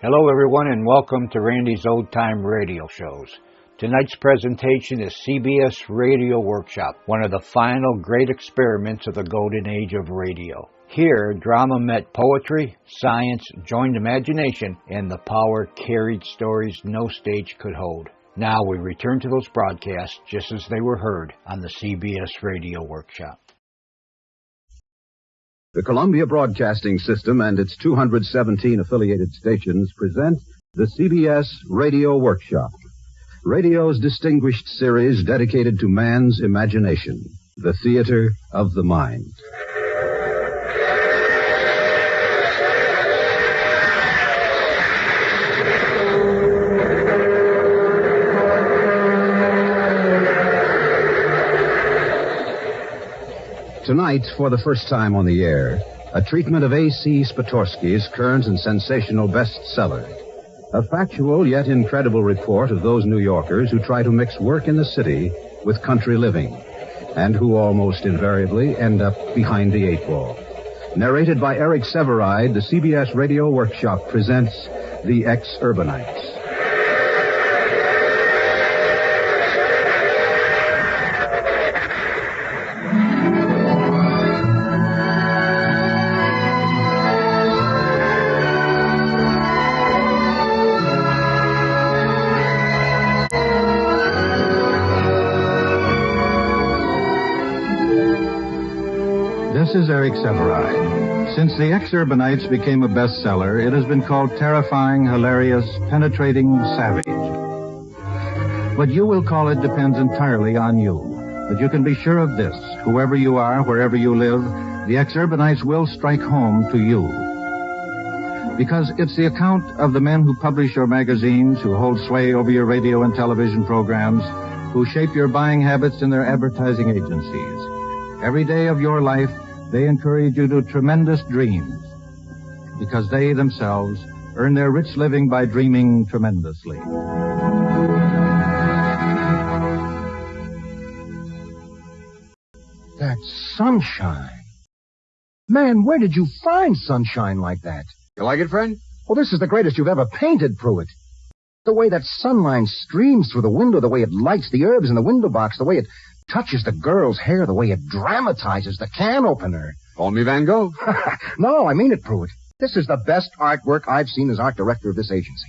Hello everyone and welcome to Randy's Old Time Radio Shows. Tonight's presentation is CBS Radio Workshop, one of the final great experiments of the golden age of radio. Here, drama met poetry, science joined imagination, and the power carried stories no stage could hold. Now we return to those broadcasts just as they were heard on the CBS Radio Workshop. The Columbia Broadcasting System and its 217 affiliated stations present the CBS Radio Workshop, radio's distinguished series dedicated to man's imagination, the theater of the mind. Tonight, for the first time on the air, a treatment of A.C. Spatorsky's current and sensational bestseller. A factual yet incredible report of those New Yorkers who try to mix work in the city with country living, and who almost invariably end up behind the eight ball. Narrated by Eric Severide, the CBS Radio Workshop presents The Ex-Urbanites. This is Eric Severide. Since The Ex-Urbanites became a bestseller, it has been called terrifying, hilarious, penetrating, savage. What you will call it depends entirely on you. But you can be sure of this. Whoever you are, wherever you live, The Ex-Urbanites will strike home to you. Because it's the account of the men who publish your magazines, who hold sway over your radio and television programs, who shape your buying habits in their advertising agencies. Every day of your life, they encourage you to tremendous dreams, because they themselves earn their rich living by dreaming tremendously. That's sunshine. Man, where did you find sunshine like that? You like it, Fred? Well, this is the greatest you've ever painted, Pruitt. The way that sunlight streams through the window, the way it lights the herbs in the window box, the way it touches the girl's hair, the way it dramatizes the can opener. Call me Van Gogh. No, I mean it, Pruitt. This is the best artwork I've seen as art director of this agency.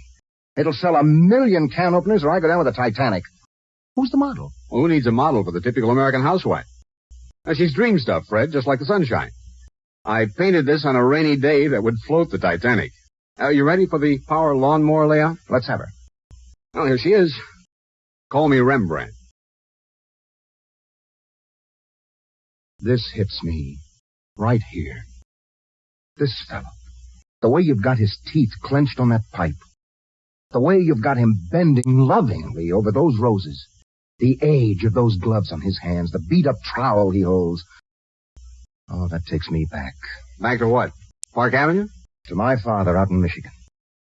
It'll sell 1 million can openers or I go down with the Titanic. Who's the model? Well, who needs a model for the typical American housewife? Now, she's dream stuff, Fred, just like the sunshine. I painted this on a rainy day that would float the Titanic. Are you ready for the power lawnmower layout? Let's have her. Oh, here she is. Call me Rembrandt. This hits me right here. This fellow. The way you've got his teeth clenched on that pipe. The way you've got him bending lovingly over those roses. The age of those gloves on his hands. The beat-up trowel he holds. Oh, that takes me back. Back to what? Park Avenue? To my father out in Michigan.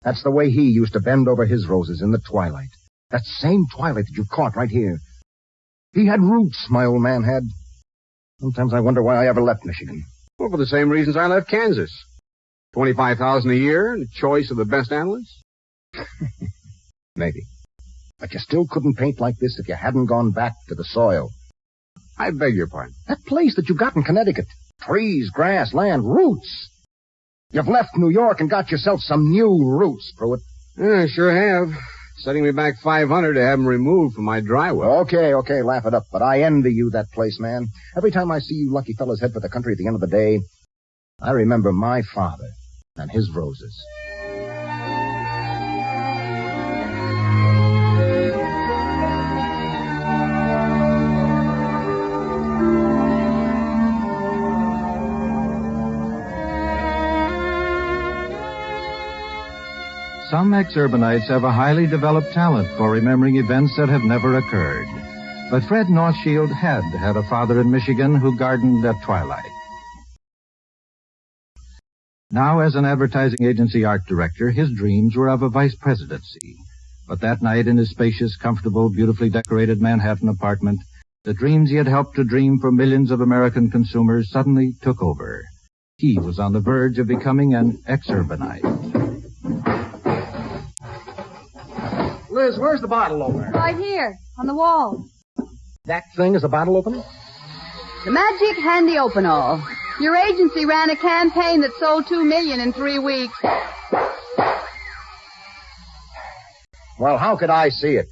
That's the way he used to bend over his roses in the twilight. That same twilight that you caught right here. He had roots, my old man had. Sometimes I wonder why I ever left Michigan. Well, for the same reasons I left Kansas. $25,000 a year and a choice of the best analysts? Maybe. But you still couldn't paint like this if you hadn't gone back to the soil. I beg your pardon. That place that you got in Connecticut. Trees, grass, land, roots. You've left New York and got yourself some new roots, Pruitt. Yeah, I sure have. Setting me back $500 to have them removed from my dry well. Okay, laugh it up. But I envy you that place, man. Every time I see you lucky fellas head for the country at the end of the day, I remember my father and his roses. Some ex-urbanites have a highly developed talent for remembering events that have never occurred. But Fred Northshield had a father in Michigan who gardened at twilight. Now, as an advertising agency art director, his dreams were of a vice presidency. But that night in his spacious, comfortable, beautifully decorated Manhattan apartment, the dreams he had helped to dream for millions of American consumers suddenly took over. He was on the verge of becoming an ex-urbanite. Liz, where's the bottle opener? Right here, on the wall. That thing is a bottle opener? The Magic Handy Open-All. Your agency ran a campaign that sold $2 million in 3 weeks. Well, how could I see it?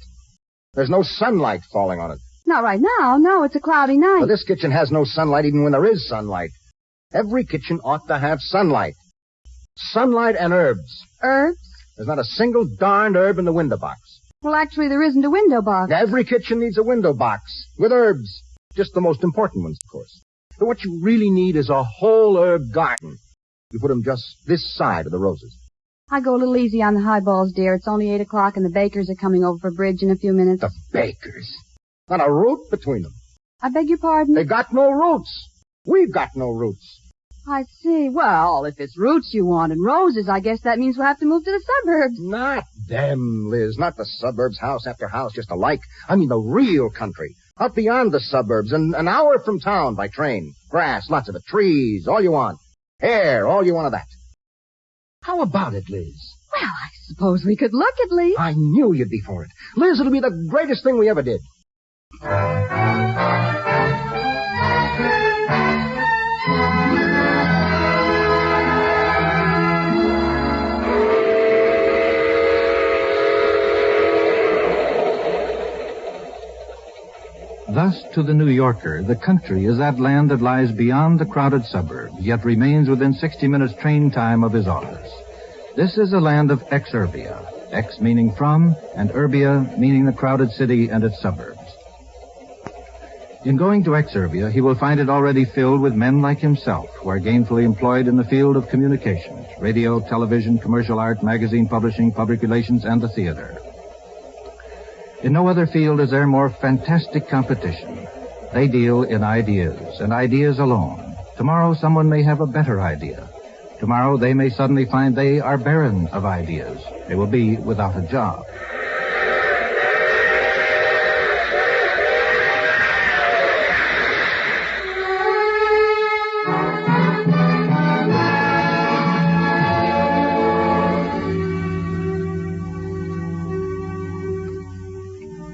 There's no sunlight falling on it. Not right now. No, it's a cloudy night. Well, this kitchen has no sunlight even when there is sunlight. Every kitchen ought to have sunlight. Sunlight and herbs. Herbs? There's not a single darned herb in the window box. Well, actually, there isn't a window box. Every kitchen needs a window box with herbs. Just the most important ones, of course. But what you really need is a whole herb garden. You put them just this side of the roses. I go a little easy on the highballs, dear. It's only 8 o'clock and the bakers are coming over for bridge in a few minutes. The bakers. Not a root between them. I beg your pardon? They've got no roots. We've got no roots. I see. Well, if it's roots you want and roses, I guess that means we'll have to move to the suburbs. Not them, Liz. Not the suburbs, house after house, just alike. I mean the real country. Out beyond the suburbs, and an hour from town by train. Grass, lots of it. Trees, all you want. Air, all you want of that. How about it, Liz? Well, I suppose we could look at least. I knew you'd be for it. Liz, it'll be the greatest thing we ever did. Thus, to the New Yorker, the country is that land that lies beyond the crowded suburbs, yet remains within 60 minutes train time of his office. This is a land of exurbia, ex meaning from, and urbia meaning the crowded city and its suburbs. In going to exurbia, he will find it already filled with men like himself, who are gainfully employed in the field of communications, radio, television, commercial art, magazine publishing, public relations, and the theater. In no other field is there more fantastic competition. They deal in ideas, and ideas alone. Tomorrow someone may have a better idea. Tomorrow they may suddenly find they are barren of ideas. They will be without a job.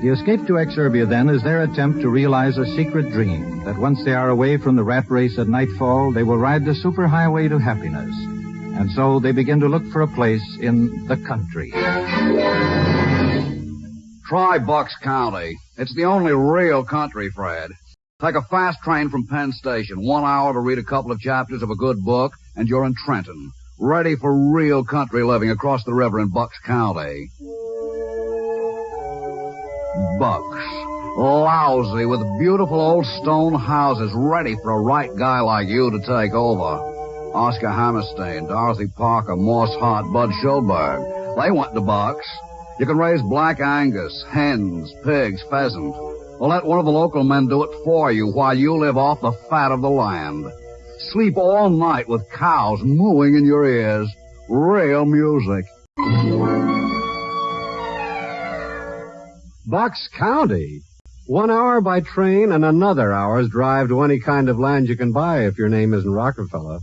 The escape to exurbia, then, is their attempt to realize a secret dream, that once they are away from the rat race at nightfall, they will ride the superhighway to happiness. And so they begin to look for a place in the country. Try Bucks County. It's the only real country, Fred. Take a fast train from Penn Station, 1 hour to read a couple of chapters of a good book, and you're in Trenton, ready for real country living across the river in Bucks County. Bucks. Lousy, with beautiful old stone houses ready for a right guy like you to take over. Oscar Hammerstein, Dorothy Parker, Morse Hart, Bud Schulberg. They went to Bucks. You can raise black Angus, hens, pigs, pheasant. Or let one of the local men do it for you while you live off the fat of the land. Sleep all night with cows mooing in your ears. Real music. Bucks County. 1 hour by train and another hour's drive to any kind of land you can buy if your name isn't Rockefeller.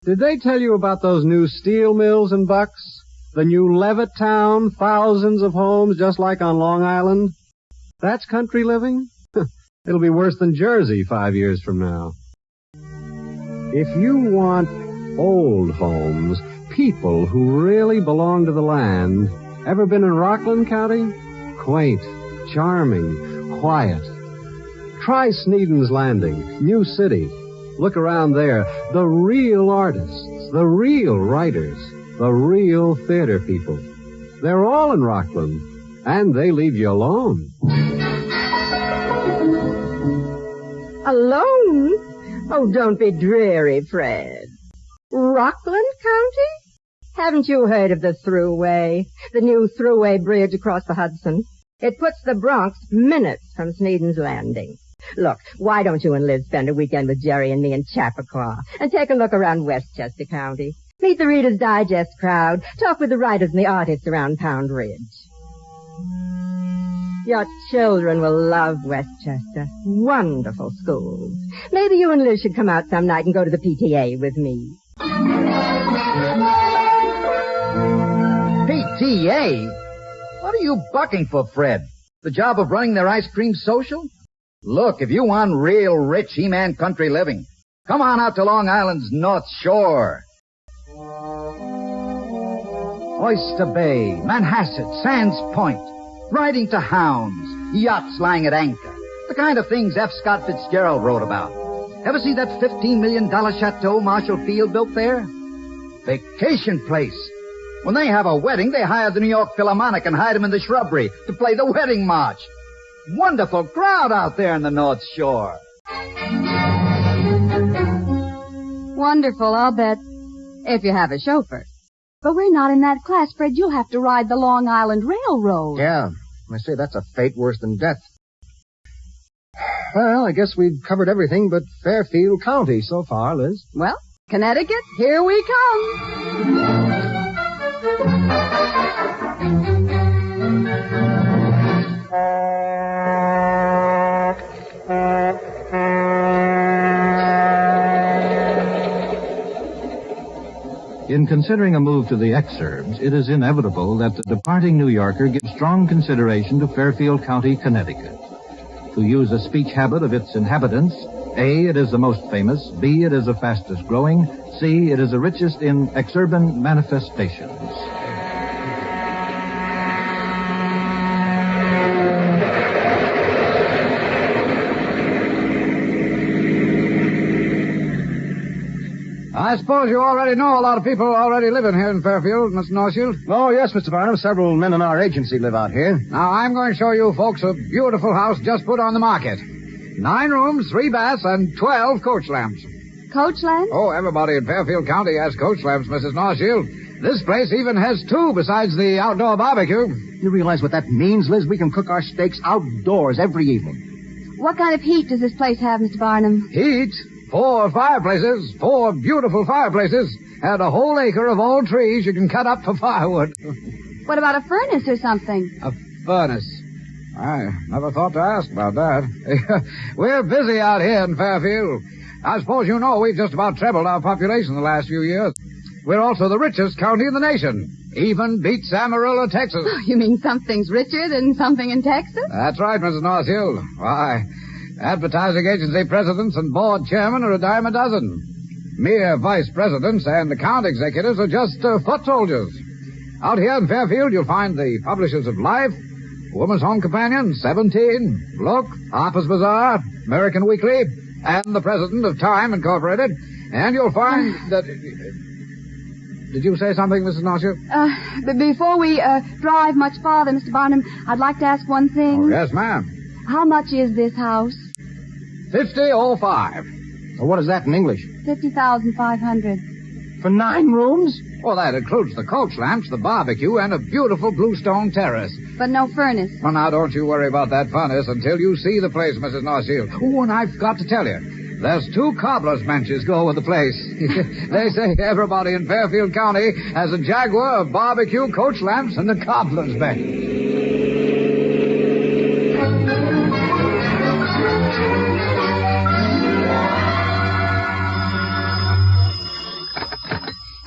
Did they tell you about those new steel mills in Bucks? The new Levitt town, thousands of homes just like on Long Island? That's country living? It'll be worse than Jersey 5 years from now. If you want old homes, people who really belong to the land, ever been in Rockland County? Quaint, charming, quiet. Try Sneeden's Landing, New City. Look around there. The real artists, the real writers, the real theater people. They're all in Rockland, and they leave you alone. Alone? Oh, don't be dreary, Fred. Rockland County? Haven't you heard of the Thruway? The new Thruway bridge across the Hudson? It puts the Bronx minutes from Sneeden's Landing. Look, why don't you and Liz spend a weekend with Jerry and me in Chappaqua and take a look around Westchester County? Meet the Reader's Digest crowd. Talk with the writers and the artists around Pound Ridge. Your children will love Westchester. Wonderful schools. Maybe you and Liz should come out some night and go to the PTA with me. PTA? What are you bucking for, Fred? The job of running their ice cream social? Look, if you want real rich He-Man country living, come on out to Long Island's North Shore. Oyster Bay, Manhasset, Sands Point, riding to hounds, yachts lying at anchor. The kind of things F. Scott Fitzgerald wrote about. Ever see that $15 million chateau Marshall Field built there? Vacation place. When they have a wedding, they hire the New York Philharmonic and hide them in the shrubbery to play the wedding march. Wonderful crowd out there in the North Shore. Wonderful, I'll bet. If you have a chauffeur. But we're not in that class, Fred. You'll have to ride the Long Island Railroad. Yeah, I say that's a fate worse than death. Well, I guess we've covered everything but Fairfield County so far, Liz. Well, Connecticut, here we come. In considering a move to the exurbs, it is inevitable that the departing New Yorker gives strong consideration to Fairfield County, Connecticut. To use a speech habit of its inhabitants, A, it is the most famous, B, it is the fastest growing, C, it is the richest in exurban manifestations. I suppose you already know a lot of people already living here in Fairfield, Mr. Northfield. Oh, yes, Mr. Barnum. Several men in our agency live out here. Now, I'm going to show you folks a beautiful house just put on the market. 9 rooms, 3 baths, and 12 coach lamps. Coach lamps? Oh, everybody in Fairfield County has coach lamps, Mrs. Northfield. This place even has 2 besides the outdoor barbecue. You realize what that means, Liz? We can cook our steaks outdoors every evening. What kind of heat does this place have, Mr. Barnum? Heat? 4 fireplaces, 4 beautiful fireplaces, and a whole acre of old trees you can cut up for firewood. What about a furnace or something? A furnace? I never thought to ask about that. We're busy out here in Fairfield. I suppose you know we've just about trebled our population the last few years. We're also the richest county in the nation. Even beats Amarillo, Texas. Oh, you mean something's richer than something in Texas? That's right, Mrs. Northfield. Why, advertising agency presidents and board chairmen are a dime a dozen. Mere vice presidents and account executives are just foot soldiers. Out here in Fairfield, you'll find the publishers of Life, Woman's Home Companion, 17, Look, Harper's Bazaar, American Weekly, and the president of Time Incorporated. And you'll find that... Did you say something, Mrs. Northfield? But before we drive much farther, Mr. Barnum, I'd like to ask one thing. Oh, yes, ma'am. How much is this house? $50,05. Well, what is that in English? $50,500. For 9 rooms? Well, that includes the coach lamps, the barbecue, and a beautiful bluestone terrace. But no furnace. Well, now, don't you worry about that furnace until you see the place, Mrs. Northfield. Oh, and I forgot to tell you. There's 2 cobbler's benches go with the place. They say everybody in Fairfield County has a Jaguar, a barbecue, coach lamps, and a cobbler's bench.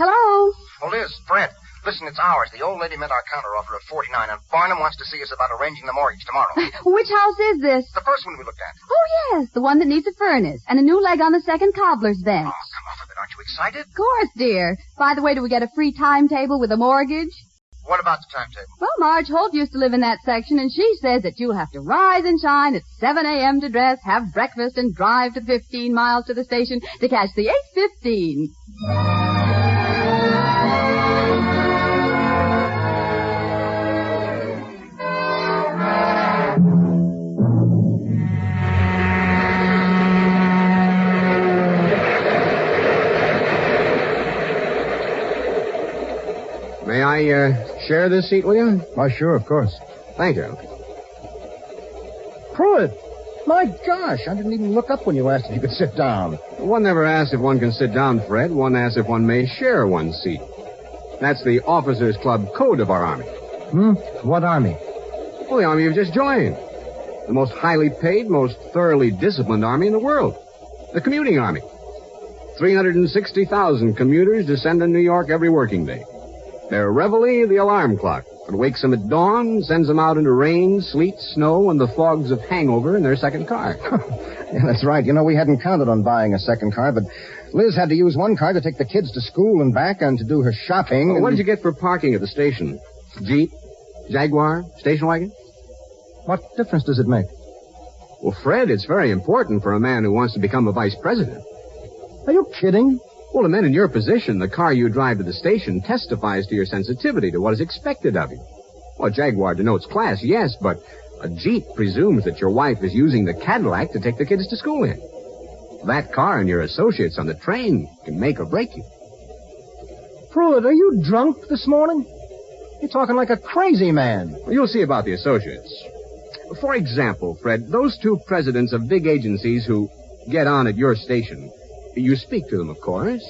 Hello? Oh, Liz, Fred, listen, it's ours. The old lady met our counter offer at $49, and Barnum wants to see us about arranging the mortgage tomorrow. Which house is this? The first one we looked at. Oh, yes, the one that needs a furnace and a new leg on the second cobbler's bench. Oh, come off of it. Aren't you excited? Of course, dear. By the way, do we get a free timetable with a mortgage? What about the timetable? Well, Marge Holt used to live in that section, and she says that you'll have to rise and shine at 7 a.m. to dress, have breakfast, and drive to 15 miles to the station to catch the 8:15. May I share this seat with you? Why, sure, of course. Thank you. Pruitt! My gosh, I didn't even look up when you asked if you could sit down. One never asks if one can sit down, Fred. One asks if one may share one seat. That's the Officers Club code of our Army. What Army? Well, the Army you've just joined. The most highly paid, most thoroughly disciplined Army in the world. The commuting Army. 360,000 commuters descend on New York every working day. Their reveille, the alarm clock. It wakes them at dawn, sends them out into rain, sleet, snow, and the fogs of hangover in their second car. Yeah, that's right. You know, we hadn't counted on buying a second car, but Liz had to use one car to take the kids to school and back and to do her shopping. Well, what did you get for parking at the station? Jeep? Jaguar? Station wagon? What difference does it make? Well, Fred, it's very important for a man who wants to become a vice president. Are you kidding? Well, a man in your position, the car you drive to the station testifies to your sensitivity to what is expected of you. Well, a Jaguar denotes class, yes, but a Jeep presumes that your wife is using the Cadillac to take the kids to school in. That car and your associates on the train can make or break you. Pruitt, are you drunk this morning? You're talking like a crazy man. Well, you'll see about the associates. For example, Fred, those two presidents of big agencies who get on at your station, you speak to them, of course.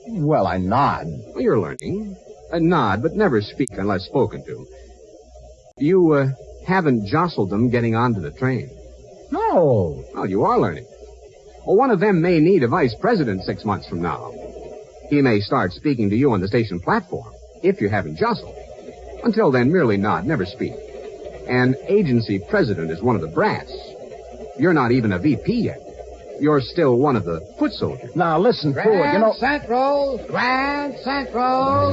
Well, I nod. Well, you're learning. Nod, but never speak unless spoken to. You, haven't jostled them getting onto the train. No. Well, you are learning. Well, one of them may need a vice president 6 months from now. He may start speaking to you on the station platform, if you haven't jostled. Until then, merely nod, never speak. An agency president is one of the brass. You're not even a VP yet. You're still one of the foot soldiers. Now, listen, Pruitt, you know... Grand Central.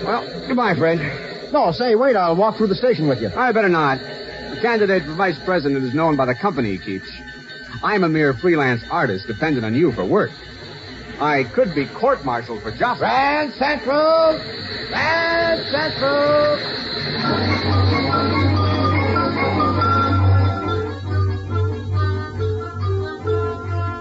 Well, goodbye, Fred. No, say, wait, I'll walk through the station with you. I better not. The candidate for vice president is known by the company he keeps. I'm a mere freelance artist dependent on you for work. I could be court-martialed for justice. Grand Central. Grand Central.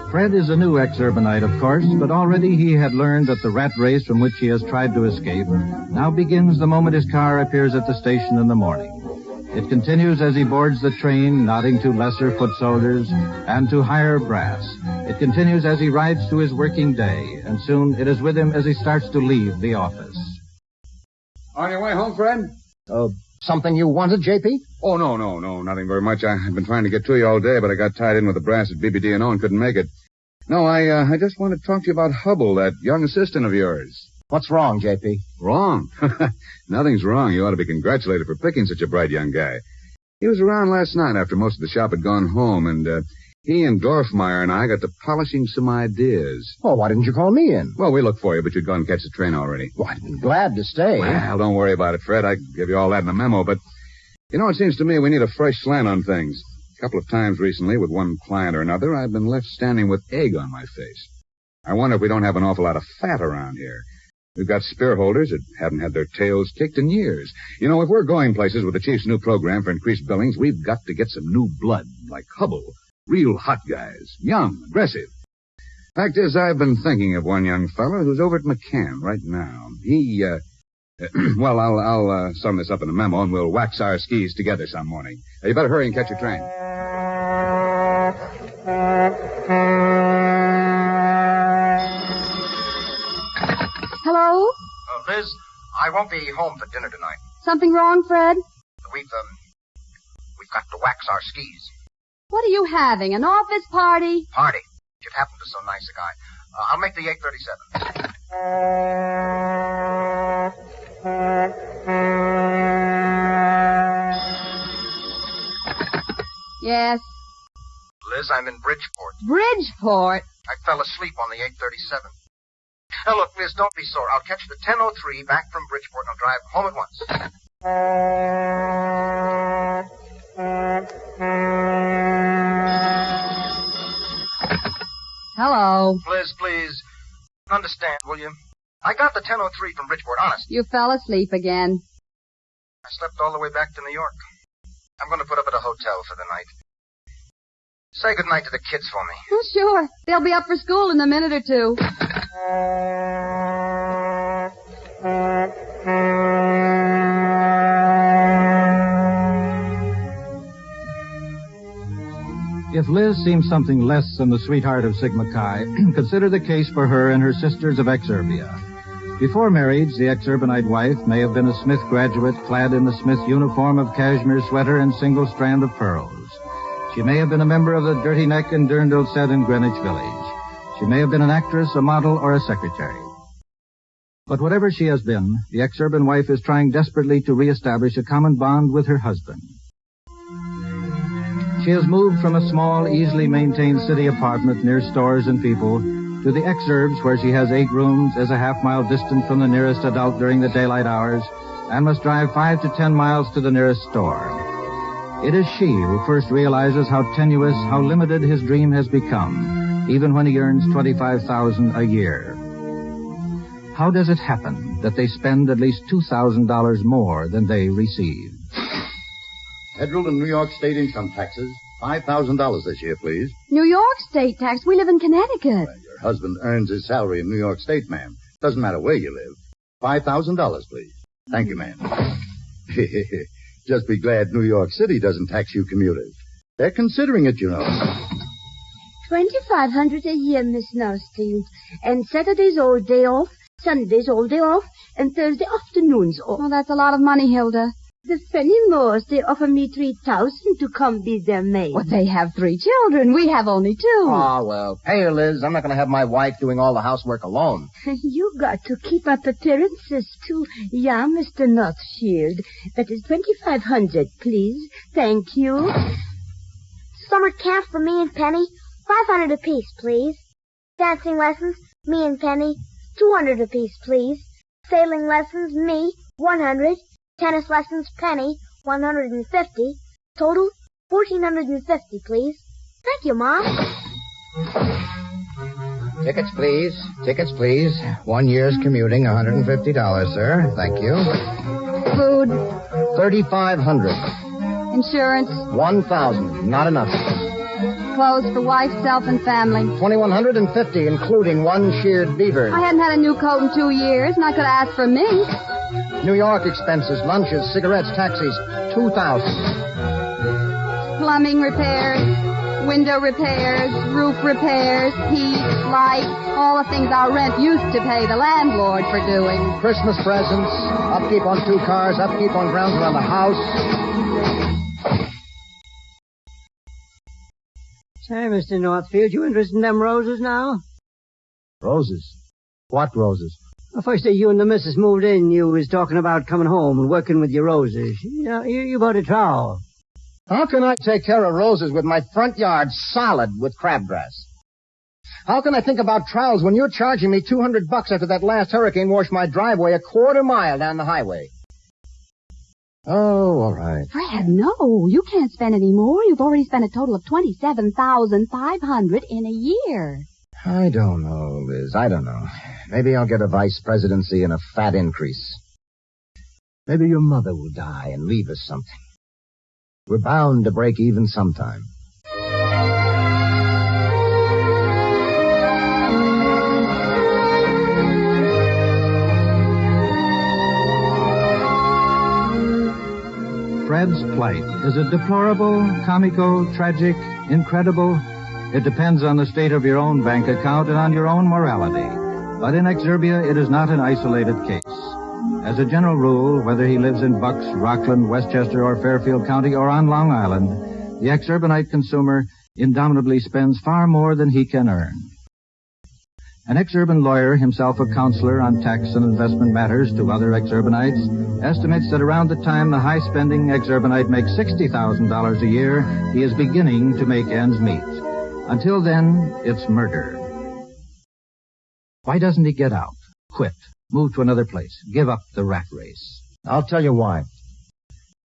Fred is a new ex-urbanite, of course, but already he had learned that the rat race from which he has tried to escape now begins the moment his car appears at the station in the morning. It continues as he boards the train, nodding to lesser foot soldiers and to higher brass. It continues as he rides to his working day, and soon it is with him as he starts to leave the office. On your way home, Fred? Something you wanted, J.P.? Oh, no, nothing very much. I've been trying to get to you all day, but I got tied in with the brass at BBD&O and couldn't make it. No, I just want to talk to you about Hubble, that young assistant of yours. What's wrong, J.P.? Wrong? Nothing's wrong. You ought to be congratulated for picking such a bright young guy. He was around last night after most of the shop had gone home, and he and Dorfmeyer and I got to polishing some ideas. Well, why didn't you call me in? Well, we looked for you, but you'd gone and catch the train already. Well, I'd been glad to stay. Well, don't worry about it, Fred. I can give you all that in a memo, but, you know, it seems to me we need a fresh slant on things. A couple of times recently, with one client or another, I've been left standing with egg on my face. I wonder if we don't have an awful lot of fat around here. We've got spearholders that haven't had their tails kicked in years. You know, if we're going places with the chief's new program for increased billings, we've got to get some new blood, like Hubble. Real hot guys. Young, aggressive. Fact is, I've been thinking of one young fellow who's over at McCann right now. He, well, I'll sum this up in a memo and we'll wax our skis together some morning. You better hurry and catch your train. Hello? Liz, I won't be home for dinner tonight. Something wrong, Fred? We've got to wax our skis. What are you having, an office party? Party. It happened to so nice a guy. I'll make the 8:37. Yes. Liz, I'm in Bridgeport. Bridgeport? I fell asleep on the 8:37. Now, look, Liz, don't be sore. I'll catch the 10:03 back from Bridgeport and I'll drive home at once. Hello. Liz, please. Understand, will you? I got the 10:03 from Bridgeport, honest. You fell asleep again. I slept all the way back to New York. I'm going to put up at a hotel for the night. Say goodnight to the kids for me. Oh, sure. They'll be up for school in a minute or two. If Liz seems something less than the sweetheart of Sigma Chi, consider the case for her and her sisters of Exurbia. Before marriage, the ex-urbanite wife may have been a Smith graduate clad in the Smith uniform of cashmere sweater and single strand of pearls. She may have been a member of the Dirty Neck and Dirndl set in Greenwich Village. She may have been an actress, a model, or a secretary. But whatever she has been, the ex-urban wife is trying desperately to reestablish a common bond with her husband. She has moved from a small, easily maintained city apartment near stores and people to the exurbs where she has 8 rooms, is a half-mile distant from the nearest adult during the daylight hours, and must drive 5 to 10 miles to the nearest store. It is she who first realizes how tenuous, how limited his dream has become, even when he earns $25,000 a year. How does it happen that they spend at least $2,000 more than they receive? Federal and New York state income taxes, $5,000 this year, please. New York state tax? We live in Connecticut. Well, your husband earns his salary in New York state, ma'am. Doesn't matter where you live. $5,000, please. Thank you, ma'am. Just be glad New York City doesn't tax you commuters. They're considering it, you know. $2,500 a year, Miss Norstein. And Saturday's all day off, Sunday's all day off, and Thursday afternoons off. Oh, that's a lot of money, Hilda. The Fenimores, they offer me $3,000 to come be their maid. Well, they have 3 children. We have only 2. Oh, well, pay her, Liz. I'm not going to have my wife doing all the housework alone. You got to keep up appearances, too. Yeah, Mr. Northshield. That is $2,500, please. Thank you. Summer camp for me and Penny, $500 apiece, please. Dancing lessons, me and Penny, $200 apiece, please. Sailing lessons, me, $100. Tennis lessons, Penny, $150. Total, $1,450, please. Thank you, Mom. Tickets, please. Tickets, please. 1 year's commuting, $150, sir. Thank you. Food. $3,500. Insurance. $1,000. Not enough. Clothes for wife, self, and family. $2,150, including 1 sheared beaver. I hadn't had a new coat in 2 years, and I could ask for minks. New York expenses, lunches, cigarettes, taxis, $2,000. Plumbing repairs, window repairs, roof repairs, heat, light, all the things our rent used to pay the landlord for doing. Christmas presents, upkeep on 2 cars, upkeep on grounds around the house. Say, Mr. Northfield, you interested in them roses now? Roses? What roses? The first day you and the missus moved in, you was talking about coming home and working with your roses. You bought a trowel. How can I take care of roses with my front yard solid with crabgrass? How can I think about trowels when you're charging me $200 after that last hurricane washed my driveway a quarter mile down the highway? Oh, all right. Fred, no, you can't spend any more. You've already spent a total of $27,500 in a year. I don't know, Liz. I don't know. Maybe I'll get a vice presidency and a fat increase. Maybe your mother will die and leave us something. We're bound to break even sometime. Fred's plight is it deplorable, comical, tragic, incredible? It depends on the state of your own bank account and on your own morality. But in Exurbia, it is not an isolated case. As a general rule, whether he lives in Bucks, Rockland, Westchester, or Fairfield County, or on Long Island, the ex-urbanite consumer indomitably spends far more than he can earn. An ex-urban lawyer, himself a counselor on tax and investment matters to other ex-urbanites, estimates that around the time the high-spending ex-urbanite makes $60,000 a year, he is beginning to make ends meet. Until then, it's murder. Why doesn't he get out, quit, move to another place, give up the rat race? I'll tell you why.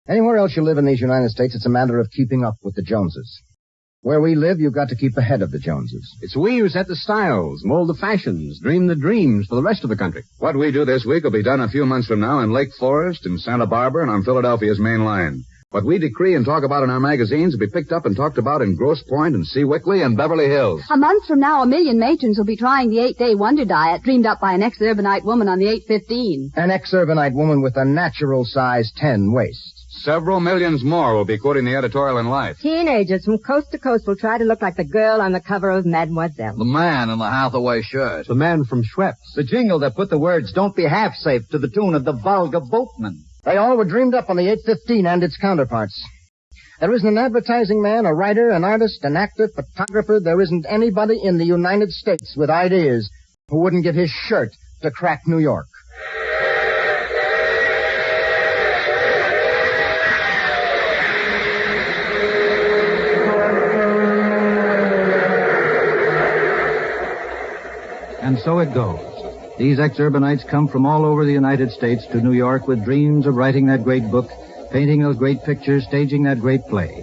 Anywhere else you live in these United States, it's a matter of keeping up with the Joneses. Where we live, you've got to keep ahead of the Joneses. It's we who set the styles, mold the fashions, dream the dreams for the rest of the country. What we do this week will be done a few months from now in Lake Forest, in Santa Barbara, and on Philadelphia's main line. What we decree and talk about in our magazines will be picked up and talked about in Grosse Pointe and Sea Wickley and Beverly Hills. A month from now, 1 million matrons will be trying the 8-day wonder diet dreamed up by an ex-urbanite woman on the 815. An ex-urbanite woman with a natural size 10 waist. Several millions more will be quoting the editorial in Life. Teenagers from coast to coast will try to look like the girl on the cover of Mademoiselle. The man in the Hathaway shirt. The man from Schweppes. The jingle that put the words, "Don't be half safe," to the tune of the Vulgar Boatman. They all were dreamed up on the 815 and its counterparts. There isn't an advertising man, a writer, an artist, an actor, photographer. There isn't anybody in the United States with ideas who wouldn't give his shirt to crack New York. and so it goes. These ex-urbanites come from all over the United States to New York with dreams of writing that great book, painting those great pictures, staging that great play.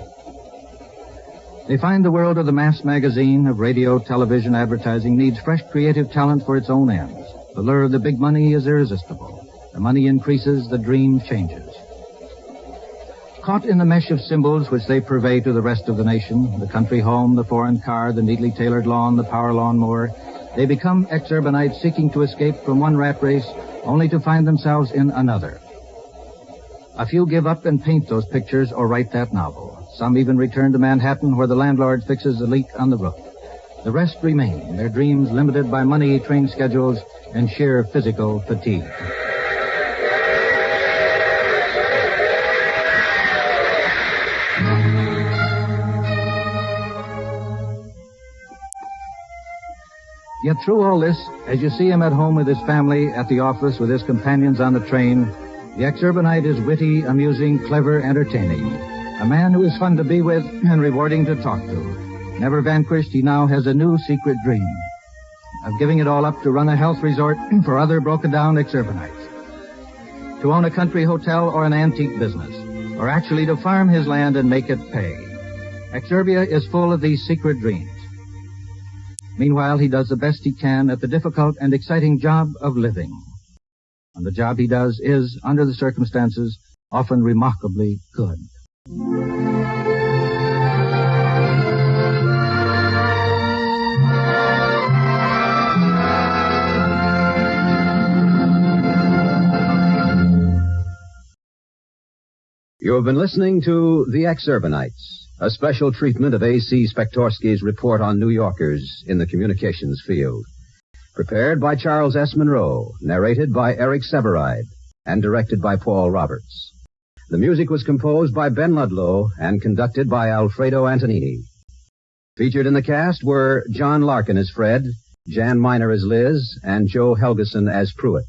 They find the world of the mass magazine, of radio, television, advertising needs fresh creative talent for its own ends. The lure of the big money is irresistible. The money increases, the dream changes. Caught in the mesh of symbols which they purvey to the rest of the nation, the country home, the foreign car, the neatly tailored lawn, the power lawnmower, they become ex-urbanites seeking to escape from one rat race only to find themselves in another. A few give up and paint those pictures or write that novel. Some even return to Manhattan where the landlord fixes a leak on the roof. The rest remain, their dreams limited by money, train schedules, and sheer physical fatigue. Yet through all this, as you see him at home with his family, at the office with his companions on the train, the ex-urbanite is witty, amusing, clever, entertaining. A man who is fun to be with and rewarding to talk to. Never vanquished, he now has a new secret dream of giving it all up to run a health resort for other broken-down ex-urbanites. To own a country hotel or an antique business, or actually to farm his land and make it pay. Exurbia is full of these secret dreams. Meanwhile, he does the best he can at the difficult and exciting job of living. And the job he does is, under the circumstances, often remarkably good. You have been listening to The Ex-Urbanites, a special treatment of A.C. Spektorsky's report on New Yorkers in the communications field. Prepared by Charles S. Monroe, narrated by Eric Severide, and directed by Paul Roberts. The music was composed by Ben Ludlow and conducted by Alfredo Antonini. Featured in the cast were John Larkin as Fred, Jan Miner as Liz, and Joe Helgeson as Pruitt.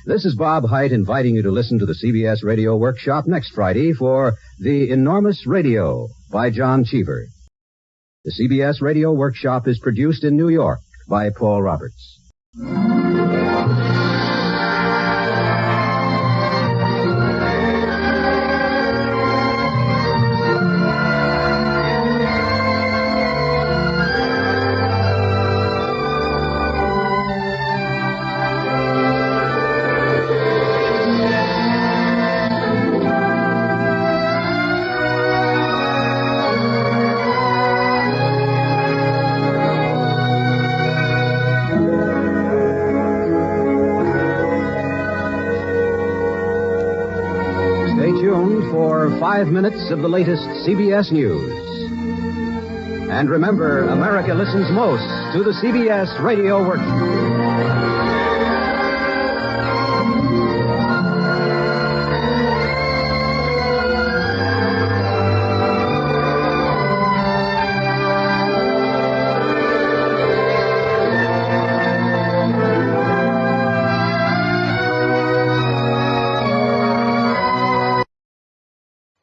This is Bob Hite inviting you to listen to the CBS Radio Workshop next Friday for The Enormous Radio by John Cheever. The CBS Radio Workshop is produced in New York by Paul Roberts. For 5 minutes of the latest CBS News. And remember, America listens most to the CBS Radio Workshop.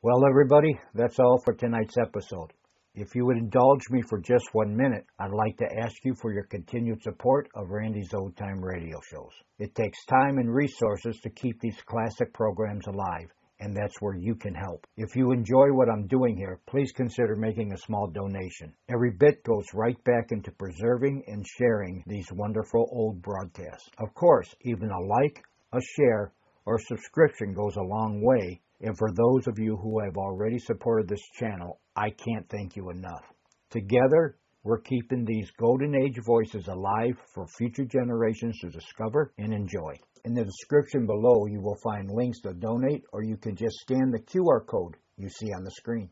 Well, everybody, that's all for tonight's episode. If you would indulge me for just 1 minute, I'd like to ask you for your continued support of Randy's Old Time Radio shows. It takes time and resources to keep these classic programs alive, and that's where you can help. If you enjoy what I'm doing here, please consider making a small donation. Every bit goes right back into preserving and sharing these wonderful old broadcasts. Of course, even a like, a share, or subscription goes a long way. And for those of you who have already supported this channel, I can't thank you enough. Together, we're keeping these golden age voices alive for future generations to discover and enjoy. In the description below, you will find links to donate, or you can just scan the QR code you see on the screen.